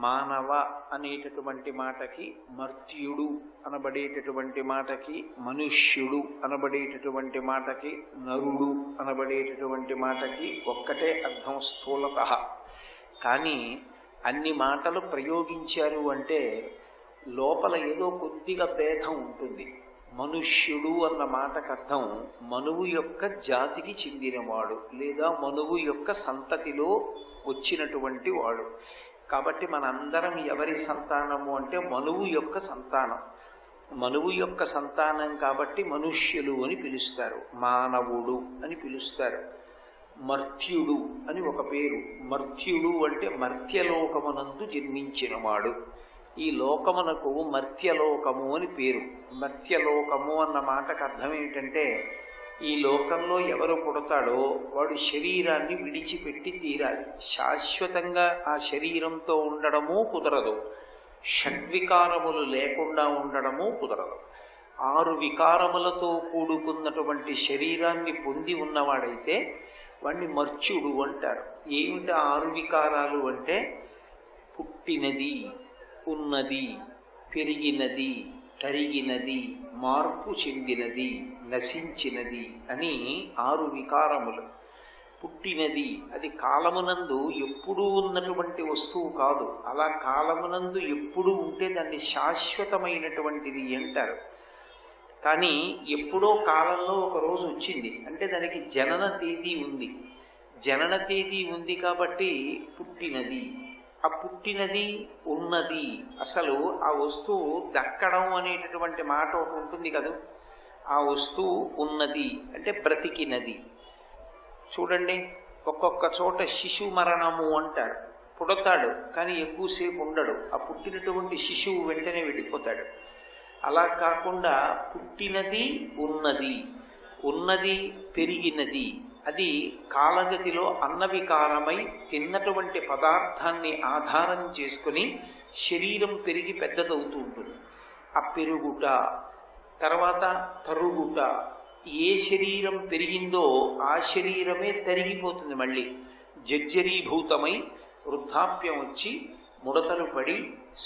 మానవ అనేటటువంటి మాటకి, మర్త్యుడు అనబడేటటువంటి మాటకి, మనుష్యుడు అనబడేటటువంటి మాటకి, నరుడు అనబడేటటువంటి మాటకి ఒక్కటే అర్థం స్థూలత. కానీ అన్ని మాటలు ప్రయోగించారు అంటే లోపల ఏదో కొద్దిగా భేదం ఉంటుంది. మనుష్యుడు అన్న మాటకు అర్థం మనువు యొక్క జాతికి చెందినవాడు లేదా మనువు యొక్క సంతతిలో వచ్చినటువంటి వాడు. కాబట్టి మనందరం ఎవరి సంతానము అంటే మనువు యొక్క సంతానం. మనువు యొక్క సంతానం కాబట్టి మనుష్యులు అని పిలుస్తారు, మానవుడు అని పిలుస్తారు. మర్త్యుడు అని ఒక పేరు. మర్త్యుడు అంటే మర్త్యలోకమునందు జన్మించినవాడు. ఈ లోకమునకు మర్త్యలోకము అని పేరు. మర్త్యలోకము అన్న మాటకు అర్థం ఏమిటంటే ఈ లోకంలో ఎవరు పుడతాడో వాడు శరీరాన్ని విడిచిపెట్టి తీరాలి. శాశ్వతంగా ఆ శరీరంతో ఉండడము కుదరదు, షడ్వికారములు లేకుండా ఉండడము కుదరదు. 6 వికారములతో కూడుకున్నటువంటి శరీరాన్ని పొంది ఉన్నవాడైతే వాణ్ణి మర్త్యుడు అంటారు. ఏమిటి 6 వికారాలు అంటే పుట్టినది, ఉన్నది, పెరిగినది, తరిగినది, మార్పు చెందినది, నశించినది అని 6 వికారములు. పుట్టినది అది కాలమునందు ఎప్పుడూ ఉన్నటువంటి వస్తువు కాదు. అలా కాలమునందు ఎప్పుడూ ఉంటే దాన్ని శాశ్వతమైనటువంటిది అంటారు. కానీ ఎప్పుడో కాలంలో ఒక రోజు వచ్చింది అంటే దానికి జనన తేదీ ఉంది. జనన తేదీ ఉంది కాబట్టి పుట్టినది. ఆ పుట్టినది, ఉన్నది, అసలు ఆ వస్తువు దక్కడం అనేటటువంటి మాట ఒకటి ఉంటుంది కదా. ఆ వస్తువు ఉన్నది అంటే బ్రతికినది. చూడండి, ఒక్కొక్క చోట శిశు మరణము అంటారు. పుడతాడు కానీ ఎక్కువసేపు ఉండడు. ఆ పుట్టినటువంటి శిశువు వెంటనే వెళ్ళిపోతాడు. అలా కాకుండా పుట్టినది, ఉన్నది, ఉన్నది, పెరిగినది, అది కాలగతిలో అన్నవికారమై తిన్నటువంటి పదార్థాన్ని ఆధారం చేసుకుని శరీరం పెరిగి పెద్దదవుతూ ఉంటుంది. ఆ పెరుగుట, తర్వాత తరుగుట, ఏ శరీరం పెరిగిందో ఆ శరీరమే తరిగిపోతుంది. మళ్ళీ జర్జరీభూతమై వృద్ధాప్యం వచ్చి ముడతలు పడి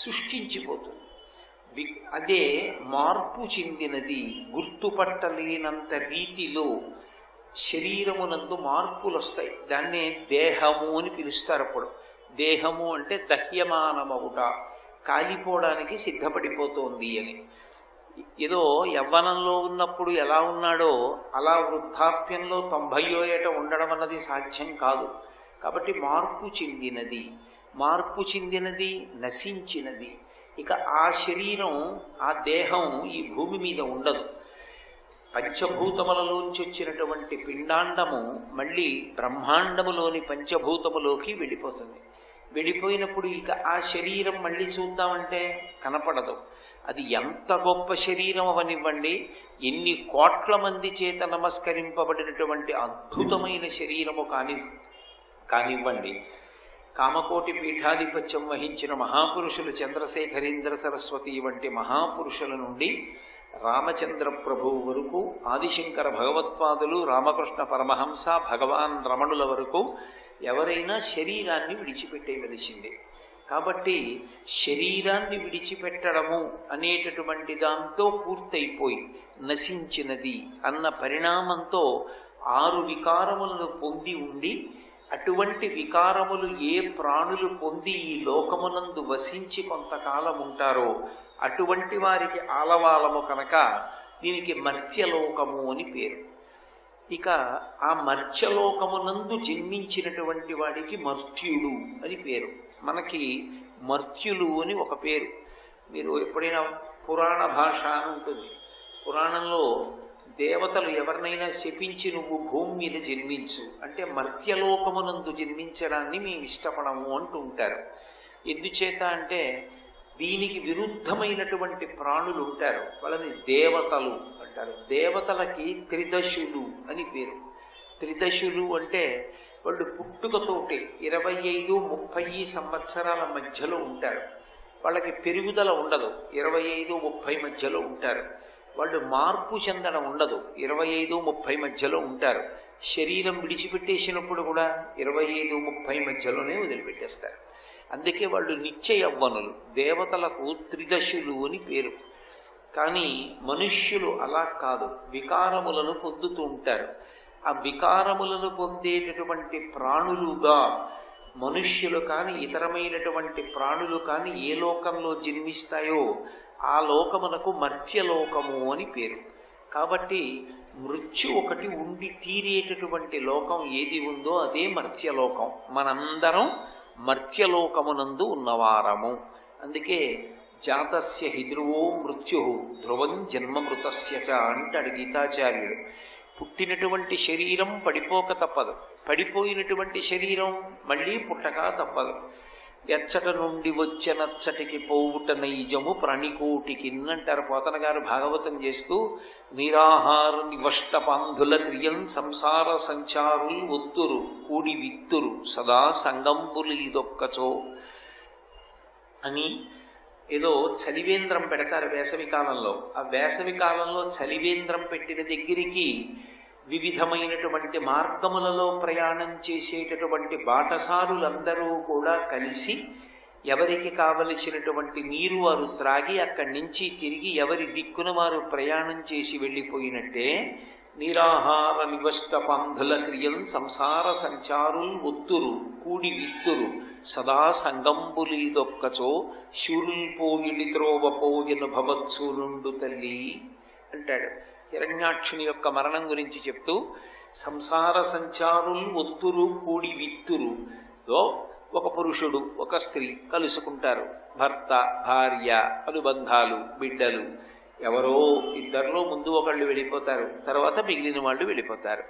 సృష్టించిపోతుంది. అదే మార్పు చెందినది. గుర్తుపట్టలేనంత రీతిలో శరీరమునందు మార్పులు వస్తాయి. దాన్నే దేహము అని పిలుస్తారు. అప్పుడు దేహము అంటే దహ్యమానమవుట, కాలిపోవడానికి సిద్ధపడిపోతోంది అని. ఏదో యవ్వనంలో ఉన్నప్పుడు ఎలా ఉన్నాడో అలా వృద్ధాప్యంలో 90వ ఏట ఉండడం అన్నది సాధ్యం కాదు. కాబట్టి మార్పు చెందినది, మార్పు చెందినది, నశించినది. ఇక ఆ శరీరం, ఆ దేహం ఈ భూమి మీద ఉండదు. పంచభూతములలోంచి వచ్చినటువంటి పిండాండము మళ్ళీ బ్రహ్మాండములోని పంచభూతములోకి వెళ్ళిపోతుంది. వెళ్ళిపోయినప్పుడు ఇక ఆ శరీరం మళ్ళీ చూద్దామంటే కనపడదు. అది ఎంత గొప్ప శరీరం అవనివ్వండి, ఎన్ని కోట్ల మంది చేత నమస్కరింపబడినటువంటి అద్భుతమైన శరీరము కానివ్వండి, కామకోటి పీఠాధిపత్యం వహించిన మహాపురుషులు చంద్రశేఖరేంద్ర సరస్వతి వంటి మహాపురుషుల నుండి రామచంద్ర ప్రభువు వరకు, ఆదిశంకర భగవత్పాదులు, రామకృష్ణ పరమహంస, భగవాన్ రమణుల వరకు ఎవరైనా శరీరాన్ని విడిచిపెట్టేవలసిందే. కాబట్టి శరీరాన్ని విడిచిపెట్టడము అనేటటువంటి దాంతో పూర్తయిపోయి నశించినది అన్న పరిణామంతో 6 వికారములను పొంది ఉండి, అటువంటి వికారములు ఏ ప్రాణులు పొంది ఈ లోకమునందు వసించి కొంతకాలం ఉంటారో అటువంటి వారికి ఆలవాలము కనుక దీనికి మర్త్యలోకము అని పేరు. ఇక ఆ మర్త్యలోకమునందు జన్మించినటువంటి వాడికి మర్త్యుడు అని పేరు. మనకి మర్త్యులు అని ఒక పేరు. మీరు ఎప్పుడైనా పురాణ భాష అని ఉంటుంది. పురాణంలో దేవతలు ఎవరినైనా శపించి నువ్వు భూమి మీద జన్మించు అంటే మర్త్యలోకమునందు జన్మించడాన్ని మేము ఇష్టపడము అంటూ ఉంటారు. ఎందుచేత అంటే దీనికి విరుద్ధమైనటువంటి ప్రాణులు ఉంటారు, వాళ్ళని దేవతలు అంటారు. దేవతలకి త్రిదశులు అని పేరు. త్రిదశులు అంటే వాళ్ళు పుట్టుకతోటి 25-30 సంవత్సరాల మధ్యలో ఉంటారు. వాళ్ళకి పెరుగుదల ఉండదు, 25-30 మధ్యలో ఉంటారు. వాళ్ళు మార్పు చెందడం ఉండదు, 25-30 మధ్యలో ఉంటారు. శరీరం విడిచిపెట్టేసినప్పుడు కూడా 25-30 మధ్యలోనే వదిలిపెట్టేస్తారు. అందుకే వాళ్ళు నిత్య యవ్వనులు. దేవతలకు త్రిదశులు అని పేరు. కానీ మనుష్యులు అలా కాదు, వికారములను పొందుతూ ఉంటారు. ఆ వికారములను పొందేటటువంటి ప్రాణులుగా మనుష్యులు కానీ ఇతరమైనటువంటి ప్రాణులు కానీ ఏ లోకంలో జన్మిస్తాయో ఆ లోకమునకు మర్త్యలోకము అని పేరు. కాబట్టి మృత్యు ఒకటి ఉండి తీరేటటువంటి లోకం ఏది ఉందో అదే మర్త్యలోకం. మనందరం మర్త్యలోకమునందు ఉన్నవారము. అందుకే జాతస్య హి ధ్రువో మృత్యు ధ్రువం జన్మమృతస్య చ అంటాడు గీతాచార్యుడు. పుట్టినటువంటి శరీరం పడిపోక తప్పదు, పడిపోయినటువంటి శరీరం మళ్ళీ పుట్టక తప్పదు. ఎచ్చట నుండి వచ్చెనచ్చటికి పోవుట నైజము ప్రాణికోటికి అంటారు పోతన గారు భాగవతం చేస్తూ. నిరాహార నివష్టపాంధుల క్రియం సంసార సంచారులు ఒత్తురు కూడి విత్తురు సదా సంగంబులీదొక్కచో అని ఏదో చలివేంద్రం పెడతారు వేసవి కాలంలో. ఆ వేసవి కాలంలో చలివేంద్రం పెట్టిన దగ్గరికి వివిధమైనటువంటి మార్గములలో ప్రయాణం చేసేటటువంటి బాటసారులందరూ కూడా కలిసి ఎవరికి కావలసినటువంటి నీరు వారు త్రాగి అక్కడి నుంచి తిరిగి ఎవరి దిక్కున వారు ప్రయాణం చేసి వెళ్ళిపోయినట్టే నిరాహార నివష్టపాంధుల క్రియం సంసార సంచారుల్ ఒత్తురు కూడి విత్తురు సదా సంగంబులీదొక్కచో శూరుల్ పోయిడి త్రోవపోయిన భవత్సూనుండు తల్లి అంటాడు. హిరణ్యాక్షుని యొక్క మరణం గురించి చెప్తూ సంసార సంచారులు ఒత్తురు కూడి విత్తురు. ఒక పురుషుడు ఒక స్త్రీ కలుసుకుంటారు. భర్త భార్య అనుబంధాలు బిడ్డలు ఎవరో ఇద్దరిలో ముందు ఒకళ్ళు వెళ్ళిపోతారు, తర్వాత మిగిలిన వాళ్ళు వెళ్ళిపోతారు.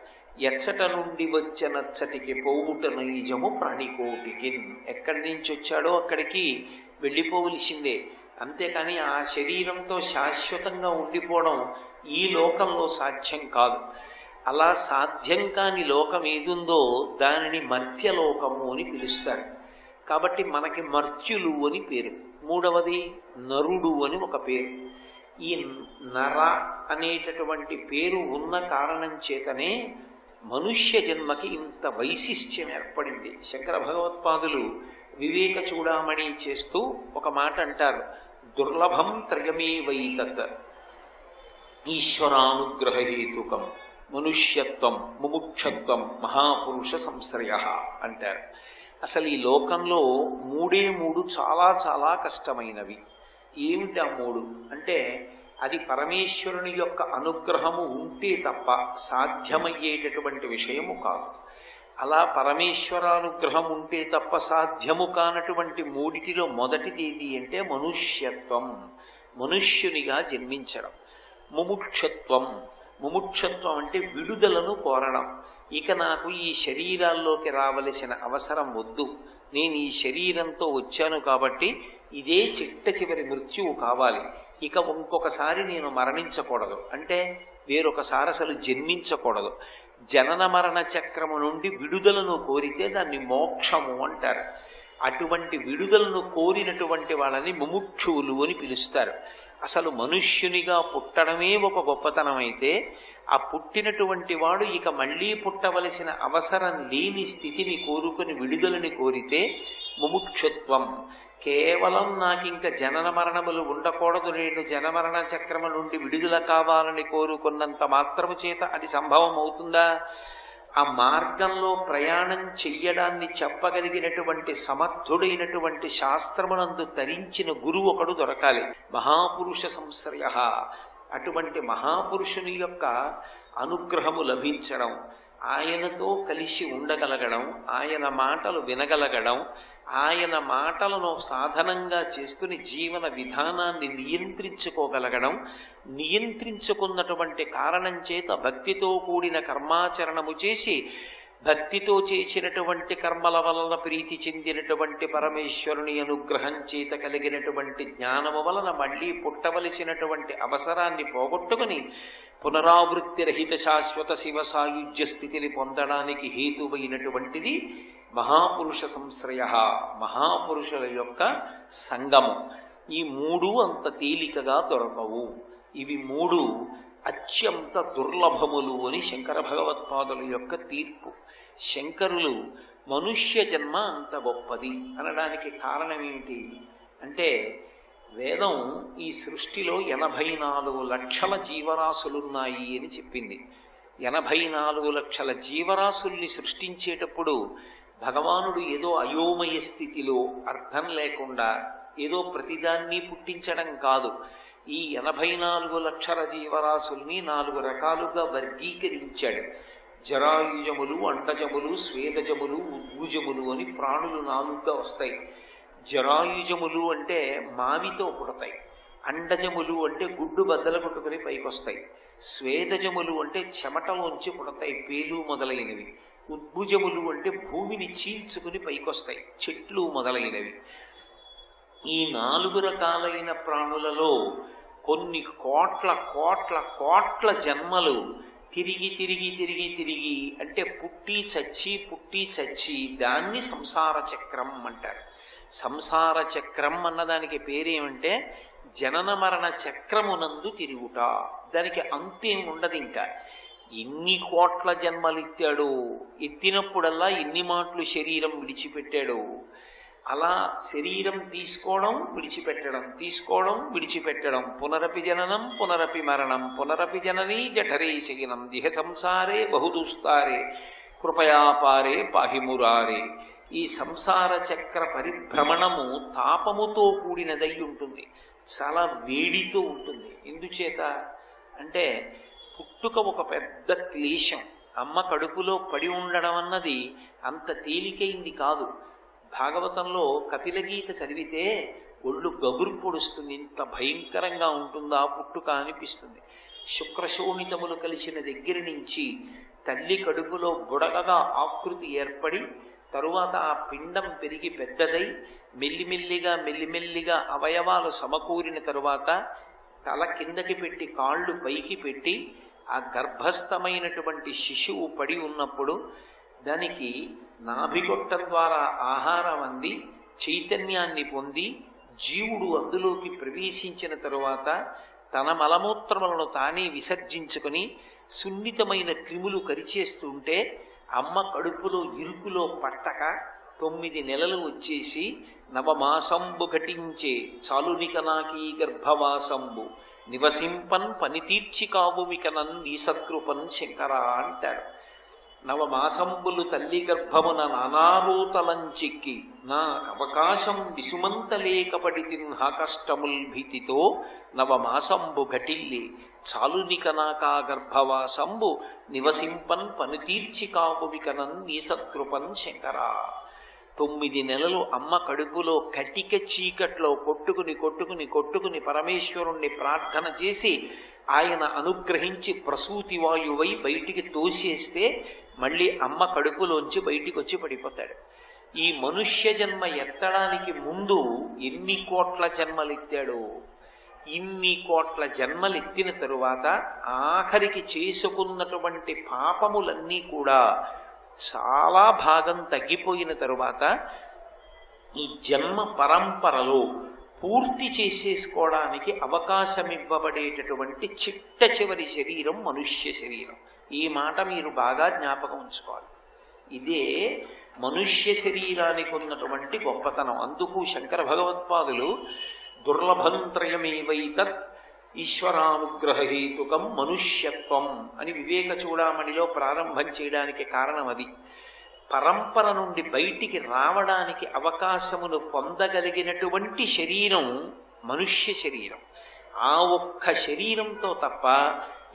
ఎచ్చట నుండి వచ్చనచ్చటికి పోవుట నైజము ప్రాణికోటికి. ఎక్కడి నుంచి వచ్చాడో అక్కడికి వెళ్ళిపోవలసిందే. అంతేకాని ఆ శరీరంతో శాశ్వతంగా ఉండిపోవడం ఈ లోకంలో సాధ్యం కాదు. అలా సాధ్యం కాని లోకం ఏదుందో దానిని మర్త్యలోకము అని పిలుస్తారు. కాబట్టి మనకి మర్త్యులు అని పేరు. మూడవది నరుడు అని ఒక పేరు. ఈ నర అనేటటువంటి పేరు ఉన్న కారణం చేతనే మనుష్య జన్మకి ఇంత వైశిష్ట్యం ఏర్పడింది. శంకర భగవత్పాదులు వివేక చూడామణి చేస్తూ ఒక మాట అంటారు. దుర్లభం త్రయమే వైతత్ ఈశ్వరానుగ్రహేతుకం మనుష్యత్వం ముముక్షత్వం మహాపురుష సంశ్రయ అంటారు. అసలు ఈ లోకంలో మూడే మూడు చాలా చాలా కష్టమైనవి. ఏమిటి ఆ మూడు అంటే అది పరమేశ్వరుని యొక్క అనుగ్రహము ఉంటే తప్ప సాధ్యమయ్యేటటువంటి విషయము కాదు. అలా పరమేశ్వరానుగ్రహం ఉంటే తప్ప సాధ్యము కానటువంటి మూడిటిలో మొదటిది ఏది అంటే మనుష్యత్వం, మనుష్యునిగా జన్మించడం. ముముక్షత్వం, ముముక్షత్వం అంటే విడుదలను కోరడం. ఇక నాకు ఈ శరీరాల్లోకి రావలసిన అవసరం వద్దు, నేను ఈ శరీరంతో వచ్చాను కాబట్టి ఇదే చిట్ట చివరి మృత్యువు కావాలి, ఇక ఇంకొకసారి నేను మరణించకూడదు అంటే వేరొకసారి అసలు జన్మించకూడదు. జనన మరణ చక్రము నుండి విడుదలను కోరితే దాన్ని మోక్షము అంటారు. అటువంటి విడుదలను కోరినటువంటి వాళ్ళని ముముక్షువులు అని పిలుస్తారు. అసలు మనుష్యునిగా పుట్టడమే ఒక గొప్పతనం అయితే ఆ పుట్టినటువంటి వాడు ఇక మళ్ళీ పుట్టవలసిన అవసరం లేని స్థితిని కోరుకుని విడుదలని కోరితే ముముక్షత్వం. కేవలం నాకింక జనన మరణములు ఉండకూడదు, నేను జనమరణ చక్రము నుండి విడుదల కావాలని కోరుకున్నంత మాత్రము చేత అది సంభవం అవుతుందా? ఆ మార్గంలో ప్రయాణం చెయ్యడాన్ని చెప్పగలిగినటువంటి సమర్థుడైనటువంటి శాస్త్రమునందు తరించిన గురువు ఒకడు దొరకాలి. మహాపురుష సంశ్రయ. అటువంటి మహాపురుషుని యొక్క అనుగ్రహము లభించడం, ఆయనతో కలిసి ఉండగలగడం, ఆయన మాటలు వినగలగడం, ఆయన మాటలను సాధనంగా చేసుకుని జీవన విధానాన్ని నియంత్రించుకోగలగడం, నియంత్రించుకున్నటువంటి కారణం చేత భక్తితో కూడిన కర్మాచరణము చేసి భక్తితో చేసినటువంటి కర్మల వలన ప్రీతి చెందినటువంటి పరమేశ్వరుని అనుగ్రహం చేత కలిగినటువంటి జ్ఞానము వలన మళ్ళీ పుట్టవలసినటువంటి అవసరాన్ని పోగొట్టుకుని పునరావృత్తి రహిత శాశ్వత శివ సాయుజ్య స్థితిని పొందడానికి హేతువైనటువంటిది మహాపురుష సంశ్రయ, మహాపురుషుల యొక్క సంగము. ఈ మూడు అంత తేలికగా దొరకవు. ఇవి మూడు అత్యంత దుర్లభములు అని శంకర భగవత్పాదుల యొక్క తీర్పు. శంకరులు మనుష్య జన్మ అంత గొప్పది అనడానికి కారణం ఏమిటి అంటే వేదం ఈ సృష్టిలో 84 లక్షల జీవరాశులున్నాయి అని చెప్పింది. 84 లక్షల జీవరాశుల్ని సృష్టించేటప్పుడు భగవానుడు ఏదో అయోమయ స్థితిలో అర్థం లేకుండా ఏదో ప్రతిదాన్ని పుట్టించడం కాదు. ఈ 84 లక్షల జీవరాశుల్ని 4 రకాలుగా వర్గీకరించాడు. జరాయుజములు, అండజములు, స్వేదజములు, ఉద్భుజములు అని ప్రాణులు 4గా వస్తాయి. జరాయుజములు అంటే మావితో పుడతాయి, అండజములు అంటే గుడ్డు బద్దలు కొట్టుకుని పైకొస్తాయి, స్వేదజములు అంటే చెమటలోంచి పుడతాయి పేలు మొదలైనవి, ఉద్భుజములు అంటే భూమిని చీల్చుకుని పైకొస్తాయి చెట్లు మొదలైనవి. ఈ 4 రకాలైన ప్రాణులలో కొన్ని కోట్ల కోట్ల కోట్ల జన్మలు తిరిగి తిరిగి తిరిగి తిరిగి అంటే పుట్టి చచ్చి దాన్ని సంసార చక్రం అంటారు. సంసార చక్రం అన్నదానికి పేరేమంటే జనన మరణ చక్రమునందు తిరుగుట. దానికి అంతేం ఉండదు. ఇంకా ఎన్ని కోట్ల జన్మలు ఎత్తాడో, ఎత్తినప్పుడల్లా ఎన్ని మాటలు శరీరం విడిచిపెట్టాడో, అలా శరీరం తీసుకోవడం విడిచిపెట్టడం, తీసుకోవడం విడిచిపెట్టడం, పునరపి జననం పునరపి మరణం, పునరపి జననీ జఠరే శయనం, దిహ సంసారే బహుదూస్తారే కృపయాపారే పాహిమురారే. ఈ సంసార చక్ర పరిభ్రమణము తాపముతో కూడినదై ఉంటుంది, చాలా వేడితో ఉంటుంది. ఎందుచేత అంటే పుట్టుక ఒక పెద్ద క్లేశం. అమ్మ కడుపులో పడి ఉండడం అన్నది అంత తేలికైంది కాదు. భాగవతంలో కపిలగీత చదివితే ఒళ్ళు గగురు పొడుస్తుంది. ఇంత భయంకరంగా ఉంటుందా పుట్టుక అనిపిస్తుంది. శుక్రశోణితములు కలిసిన దగ్గర నుంచి తల్లి కడుపులో బుడగగా ఆకృతి ఏర్పడి తరువాత ఆ పిండం పెరిగి పెద్దదై మెల్లిమెల్లిగా అవయవాలు సమకూరిన తరువాత తల కిందకి పెట్టి కాళ్ళు పైకి పెట్టి ఆ గర్భస్థమైనటువంటి శిశువు పడి ఉన్నప్పుడు దానికి నాభిగొట్టం ద్వారా ఆహారం అంది చైతన్యాన్ని పొంది జీవుడు అందులోకి ప్రవేశించిన తరువాత తన మలమూత్రములను తానే విసర్జించుకొని సున్నితమైన క్రిములు కరిచేస్తుంటే అమ్మ కడుపులో ఇరుకులో పట్టక 9 నెలలు వచ్చేసి నవమాసంబు ఘటించే చాలునిక నాకీ గర్భవాసంబు నివసింపన్ పనితీర్చి కావుమికనన్ ఈసత్కృపన్ శంకర అంటారు. నవమాసంబులు తల్లి గర్భమున నానారూతలంచిక్కి నా అవకాశం విసుమంతలేకపడి తిన్హ కష్టముల్ భీతితో నవమాసంబు ఘటిల్లి చాలునిక నాకా గర్భవాసంబు నివసింపన్ పనితీర్చి కావుమికనన్ ఈసత్కృపన్ శంకర. 9 నెలలు అమ్మ కడుపులో కటిక చీకట్లో కొట్టుకుని పరమేశ్వరుణ్ణి ప్రార్థన చేసి ఆయన అనుగ్రహించి ప్రసూతి వాయువై బయటికి తోసేస్తే మళ్ళీ అమ్మ కడుపులోంచి బయటికి వచ్చి పడిపోతాడు. ఈ మనుష్య జన్మ ఎత్తడానికి ముందు ఎన్ని కోట్ల జన్మలెత్తాడో, ఇన్ని కోట్ల జన్మలెత్తిన తరువాత ఆఖరికి చేసుకున్నటువంటి పాపములన్నీ కూడా చాలా భాగం తగ్గిపోయిన తరువాత ఈ జన్మ పరంపరలో పూర్తి చేసేసుకోవడానికి అవకాశం ఇవ్వబడేటటువంటి చిట్ట చివరి శరీరం మనుష్య శరీరం. ఈ మాట మీరు బాగా జ్ఞాపకం ఉంచుకోవాలి. ఇదే మనుష్య శరీరానికి ఉన్నటువంటి గొప్పతనం. అందుకు శంకర భగవత్పాదులు దుర్లభంత్రయమేవైతత్ ఈశ్వరానుగ్రహహేతుకం మనుష్యత్వం అని వివేక చూడామణిలో ప్రారంభం చేయడానికి కారణం అది. పరంపర నుండి బయటికి రావడానికి అవకాశమును పొందగలిగినటువంటి శరీరం మనుష్య శరీరం. ఆ ఒక్క శరీరంతో తప్ప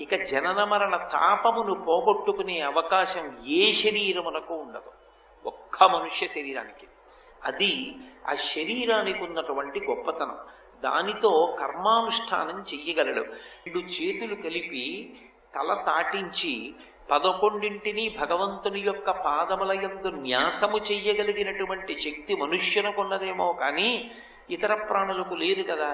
ఇక జనన మరణ తాపమును పోగొట్టుకునే అవకాశం ఏ శరీరమునకు ఉండదు, ఒక్క మనుష్య శరీరానికి. అది ఆ శరీరానికి ఉన్నటువంటి గొప్పతనం. దానితో కర్మానుష్ఠానం చెయ్యగలడు. 2 చేతులు కలిపి తల తాటించి 11 భగవంతుని యొక్క పాదముల యందు న్యాసము చెయ్యగలిగినటువంటి శక్తి మనుష్యునకున్నదేమో కానీ ఇతర ప్రాణులకు లేదు కదా.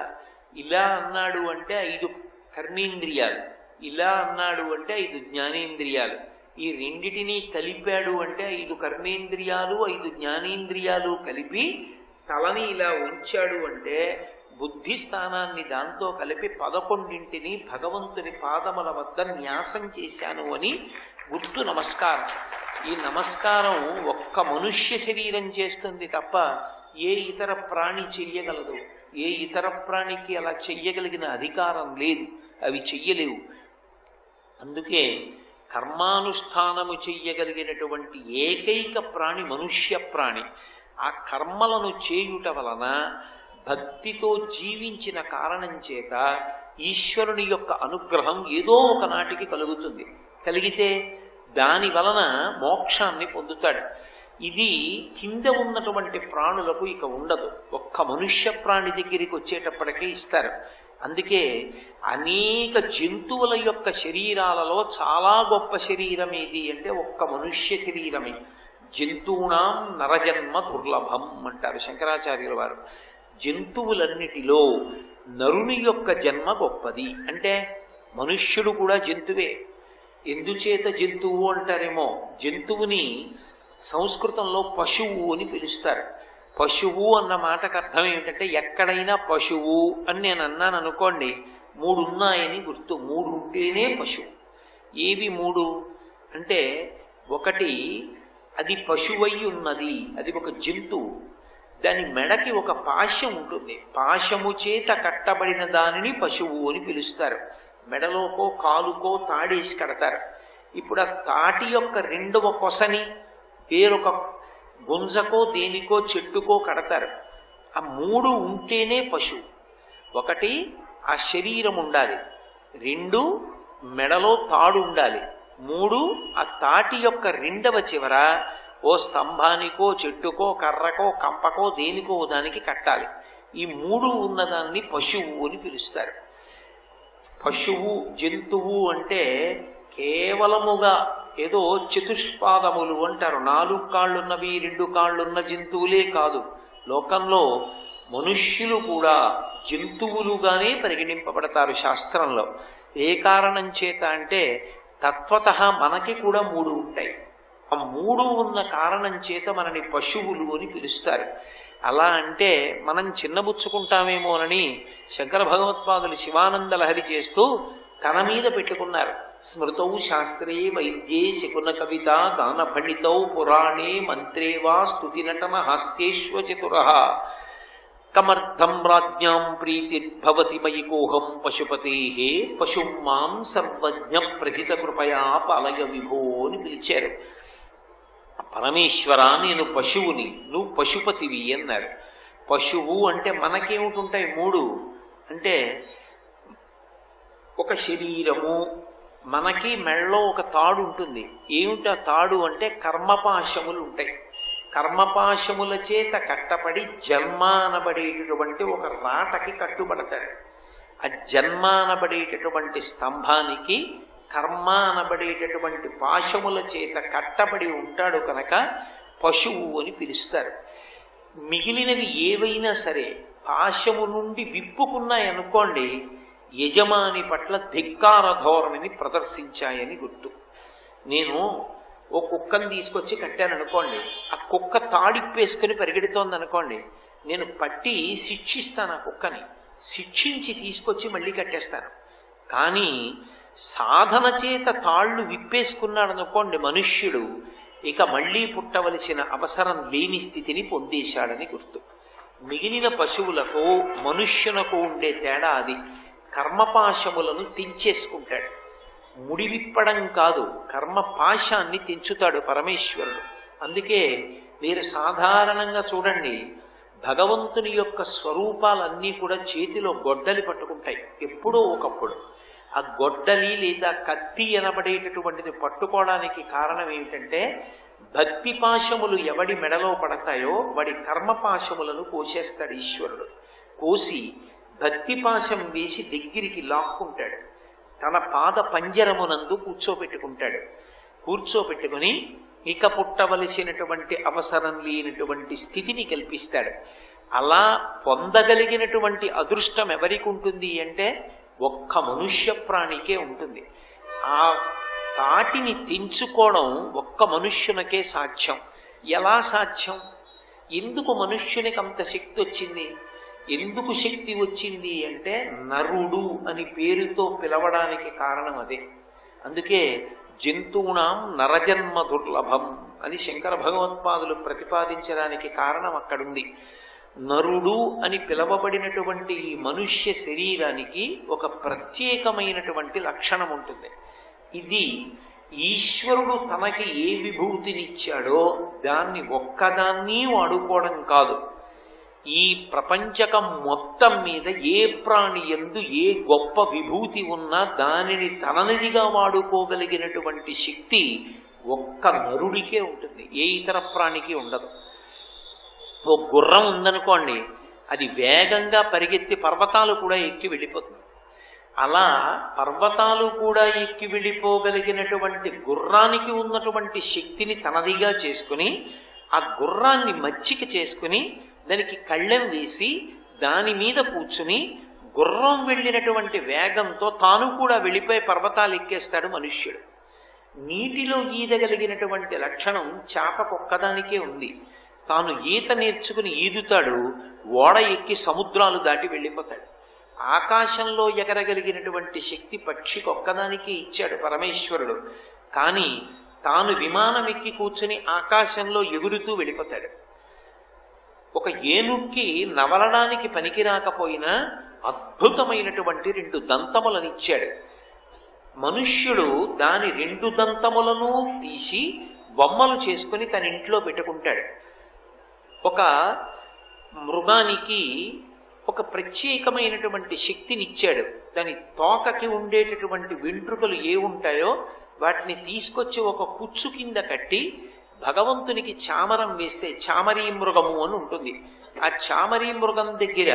ఇలా అన్నాడు అంటే 5 కర్మేంద్రియాలు, ఇలా అన్నాడు అంటే 5 జ్ఞానేంద్రియాలు, ఈ రెండిటినీ కలిపాడు అంటే 5 కర్మేంద్రియాలు 5 జ్ఞానేంద్రియాలు కలిపి తలని ఇలా ఉంచాడు అంటే బుద్ధి స్థానాన్ని దాంతో కలిపి 11ంటిని భగవంతుని పాదముల వద్ద న్యాసం చేశాను అని గుర్తు నమస్కారం. ఈ నమస్కారం ఒక్క మనుష్య శరీరం చేస్తుంది తప్ప ఏ ఇతర ప్రాణి చెయ్యగలదు. ఏ ఇతర ప్రాణికి అలా చెయ్యగలిగిన అధికారం లేదు, అవి చెయ్యలేవు. అందుకే కర్మానుష్ఠానము చెయ్యగలిగినటువంటి ఏకైక ప్రాణి మనుష్య ప్రాణి. ఆ కర్మలను చేయుట వలన భక్తితో జీవించిన కారణం చేత ఈశ్వరుని యొక్క అనుగ్రహం ఏదో ఒకనాటికి కలుగుతుంది. కలిగితే దాని వలన మోక్షాన్ని పొందుతాడు. ఇది కింద ఉన్నటువంటి ప్రాణులకు ఇక ఉండదు. ఒక్క మనుష్య ప్రాణి దగ్గరికి వచ్చేటప్పటికే ఇస్తారు. అందుకే అనేక జంతువుల యొక్క శరీరాలలో చాలా గొప్ప శరీరం ఏది అంటే ఒక్క మనుష్య శరీరమే. జంతువునాం నరజన్మ దుర్లభం అంటారు శంకరాచార్యుల వారు. జంతువులన్నిటిలో నరుని యొక్క జన్మ గొప్పది. అంటే మనుష్యుడు కూడా జంతువే. ఎందుచేత జంతువు అంటారేమో, జంతువుని సంస్కృతంలో పశువు అని పిలుస్తారు. పశువు అన్న మాటకు అర్థం ఏమిటంటే ఎక్కడైనా పశువు అని నేను అన్నాను అనుకోండి, 3 ఉన్నాయని గుర్తు. 3 ఉంటేనే పశువు. ఏవి 3 అంటే, ఒకటి అది పశువై ఉన్నది, అది ఒక జంతువు. దాని మెడకి ఒక పాశం ఉంటుంది, పాశము చేత కట్టబడిన దానిని పశువు అని పిలుస్తారు. మెడలోకో కాలుకో తాడేసి కడతారు. ఇప్పుడు ఆ తాటి యొక్క 2వ కొసని వేరొక గుంజకో దేనికో చెట్టుకో కడతారు. ఆ 3 ఉంటేనే పశువు. ఒకటి ఆ శరీరం ఉండాలి, 2 మెడలో తాడు ఉండాలి, 3 ఆ తాటి యొక్క 2వ చివర ఓ స్తంభానికో చెట్టుకో కర్రకో కంపకో దేనికో దానికి కట్టాలి. ఈ 3 ఉన్నదాన్ని పశువు అని పిలుస్తారు. పశువు జంతువు అంటే కేవలముగా ఏదో చతుష్పాదములు అంటారు, 4 కాళ్ళున్నవి 2 కాళ్ళున్న జంతువులే కాదు. లోకంలో మనుష్యులు కూడా జంతువులుగానే పరిగణింపబడతారు శాస్త్రంలో. ఏ కారణం చేత అంటే తత్వతః మనకి కూడా 3 ఉంటాయి. ఆ 3 ఉన్న కారణం చేత మనని పశువులు అని పిలుస్తారు. అలా అంటే మనం చిన్నబుచ్చుకుంటామేమోనని శంకర భగవత్పాదులు శివానంద లహరి చేస్తూ తన మీద పెట్టుకున్నారు. స్మృతౌ శాస్త్రే వైద్యే శకున కవిత గాన పండితౌ పురాణే మంత్రే వా స్తుతి నటన హాస్యేశ్వ చతురః కమర్థం రాజ్ఞాం ప్రీతిర్భవతి మయి కోహం పశుపతేః పశుం మాం సర్వజ్ఞ ప్రథిత కృపయా పాలయ విభో అని పిలిచారు. పరమేశ్వర నేను పశువుని, నువ్వు పశుపతివి అన్నారు. పశువు అంటే మనకేమిటుంటాయి 3 అంటే ఒక శరీరము, మనకి మెళ్ళలో ఒక తాడు ఉంటుంది. ఏమిటి ఆ తాడు అంటే కర్మపాశములు ఉంటాయి. కర్మపాశముల చేత కట్టబడి జన్మ అనబడేటటువంటి ఒక రాటకి కట్టుబడతాడు. ఆ జన్మ అనబడేటటువంటి స్తంభానికి కర్మ అనబడేటటువంటి పాశముల చేత కట్టబడి ఉంటాడు కనుక పశువు అని పిలుస్తారు. మిగిలినవి ఏవైనా సరే పాశము నుండి విప్పుకున్నాయనుకోండి, యజమాని పట్ల ధిక్కార ధోరణిని ప్రదర్శించాయని గుర్తు. నేను ఓ కుక్కను తీసుకొచ్చి కట్టాను అనుకోండి, ఆ కుక్క తాడిప్పేసుకుని పరిగెడుతోంది అనుకోండి, నేను పట్టి శిక్షిస్తాను. ఆ కుక్కని శిక్షించి తీసుకొచ్చి మళ్ళీ కట్టేస్తాను. కానీ సాధన చేత తాళ్ళు విప్పేసుకున్నాడు అనుకోండి మనుష్యుడు, ఇక మళ్ళీ పుట్టవలసిన అవసరం లేని స్థితిని పొందేశాడని గుర్తు. మిగిలిన పశువులకు మనుష్యునకు ఉండే తేడా అది. కర్మపాశములను తెంచేసుకుంటాడు. ముడివిప్పడం కాదు, కర్మపాశాన్ని తెంచుతాడు పరమేశ్వరుడు. అందుకే మీరు సాధారణంగా చూడండి, భగవంతుని యొక్క స్వరూపాలన్నీ కూడా చేతిలో గొడ్డలి పట్టుకుంటాయి ఎప్పుడో ఒకప్పుడు. ఆ గొడ్డలి లేదా కత్తి అనబడేటటువంటిది పట్టుకోవడానికి కారణం ఏమిటంటే, భక్తి పాశములు ఎవడి మెడలో పడతాయో వాడి కర్మపాశములను కోసేస్తాడు ఈశ్వరుడు. కోసి భక్తి పాశం వేసి దగ్గరికి లాక్కుంటాడు. తన పాద పంజరమునందు కూర్చోబెట్టుకుంటాడు. కూర్చోబెట్టుకుని ఇక పుట్టవలసినటువంటి అవసరం లేనటువంటి స్థితిని కల్పిస్తాడు. అలా పొందగలిగినటువంటి అదృష్టం ఎవరికి ఉంటుంది అంటే ఒక్క మనుష్య ప్రాణికే ఉంటుంది. ఆ తాటిని తెంచుకోవడం ఒక్క మనుష్యునికే సాధ్యం. ఎలా సాధ్యం? ఎందుకు మనుష్యునికి అంత శక్తి వచ్చింది? ఎందుకు శక్తి వచ్చింది అంటే నరుడు అని పేరుతో పిలవడానికి కారణం అదే. అందుకే జంతువునాం నరజన్మ దుర్లభం అని శంకర భగవత్పాదులు ప్రతిపాదించడానికి కారణం అక్కడుంది. నరుడు అని పిలవబడినటువంటి ఈ మనుష్య శరీరానికి ఒక ప్రత్యేకమైనటువంటి లక్షణం ఉంటుంది. ఇది ఈశ్వరుడు తనకి ఏ విభూతినిచ్చాడో దాన్ని ఒక్కదాన్ని వాడుకోవడం కాదు. ఈ ప్రపంచకం మొత్తం మీద ఏ ప్రాణి యందు ఏ గొప్ప విభూతి ఉన్నా దానిని తననిదిగా వాడుకోగలిగినటువంటి శక్తి ఒక్క నరుడికే ఉంటుంది, ఏ ఇతర ప్రాణికి ఉండదు. ఓ గుర్రం ఉందనుకోండి, అది వేగంగా పరిగెత్తి పర్వతాలు కూడా ఎక్కి వెళ్ళిపోతుంది. అలా పర్వతాలు కూడా ఎక్కి వెళ్ళిపోగలిగినటువంటి గుర్రానికి ఉన్నటువంటి శక్తిని తనదిగా చేసుకుని ఆ గుర్రాన్ని మచ్చిక చేసుకుని దానికి కళ్ళెం వేసి దాని మీద కూర్చుని గుర్రం వెళ్ళినటువంటి వేగంతో తాను కూడా వెళ్ళిపోయి పర్వతాలు ఎక్కేస్తాడు మనుష్యుడు. నీటిలో ఈదగలిగినటువంటి లక్షణం చేపకొక్కదానికే ఉంది. తాను ఈత నేర్చుకుని ఈదుతాడు, ఓడ ఎక్కి సముద్రాలు దాటి వెళ్ళిపోతాడు. ఆకాశంలో ఎగరగలిగినటువంటి శక్తి పక్షికి ఒక్కదానికి ఇచ్చాడు పరమేశ్వరుడు. కానీ తాను విమానం ఎక్కి కూర్చుని ఆకాశంలో ఎగురుతూ వెళ్ళిపోతాడు. ఒక ఏనుక్కి నవలడానికి పనికి రాకపోయినా అద్భుతమైనటువంటి 2 దంతములను ఇచ్చాడు. మనుష్యుడు దాని 2 దంతములను తీసి బొమ్మలు చేసుకుని తన ఇంట్లో పెట్టుకుంటాడు. ఒక మృగానికి ఒక ప్రత్యేకమైనటువంటి శక్తినిచ్చాడు. దాని తోకకి ఉండేటటువంటి వెంట్రుకలు ఏ ఉంటాయో వాటిని తీసుకొచ్చి ఒక కుచ్చు కింద కట్టి భగవంతునికి చామరం వేస్తే చామరీ మృగము అని ఉంటుంది. ఆ చామరీ మృగం దగ్గర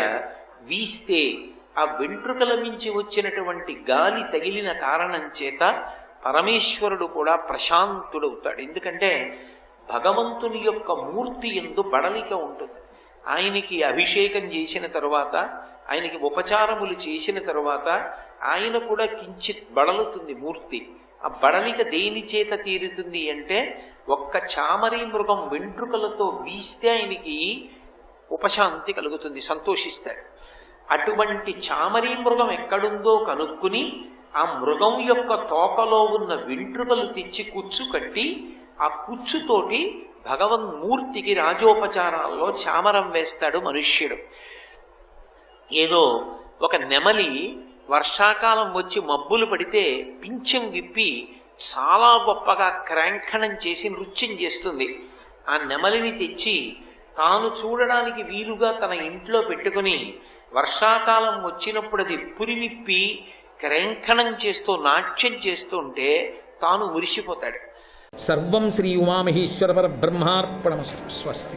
వీస్తే ఆ వెంట్రుకల మించి వచ్చినటువంటి గాలి తగిలిన కారణం చేత పరమేశ్వరుడు కూడా ప్రశాంతుడవుతాడు. ఎందుకంటే భగవంతుని యొక్క మూర్తి యందు బడలిక ఉంటుంది. ఆయనకి అభిషేకం చేసిన తరువాత, ఆయనకి ఉపచారములు చేసిన తరువాత ఆయన కూడా కించిత్ బడలుతుంది మూర్తి. ఆ బడలిక దేని చేత తీరుతుంది అంటే ఒక్క చామరీ మృగం వెంట్రుకలతో వీస్తే ఆయనకి ఉపశాంతి కలుగుతుంది, సంతోషిస్తాడు. అటువంటి చామరీ మృగం ఎక్కడుందో కనుక్కుని ఆ మృగం యొక్క తోకలో ఉన్న వెంట్రుకలు తెచ్చి కుచ్చు కట్టి ఆ కుచ్చుతోటి భగవన్మూర్తికి రాజోపచారాల్లో చామరం వేస్తాడు మనుష్యుడు. ఏదో ఒక నెమలి వర్షాకాలం వచ్చి మబ్బులు పడితే పింఛం విప్పి చాలా గొప్పగా క్రాంఖణం చేసి నృత్యం చేస్తుంది. ఆ నెమలిని తెచ్చి తాను చూడడానికి వీలుగా తన ఇంట్లో పెట్టుకుని వర్షాకాలం వచ్చినప్పుడు అది పురివిప్పి క్రాంఖణం చేస్తూ నాట్యం చేస్తూ ఉంటే తాను మురిసిపోతాడు. సర్వం శ్రీ ఉమామహేశ్వర పరబ్రహ్మార్పణమస్తు. స్వస్తి.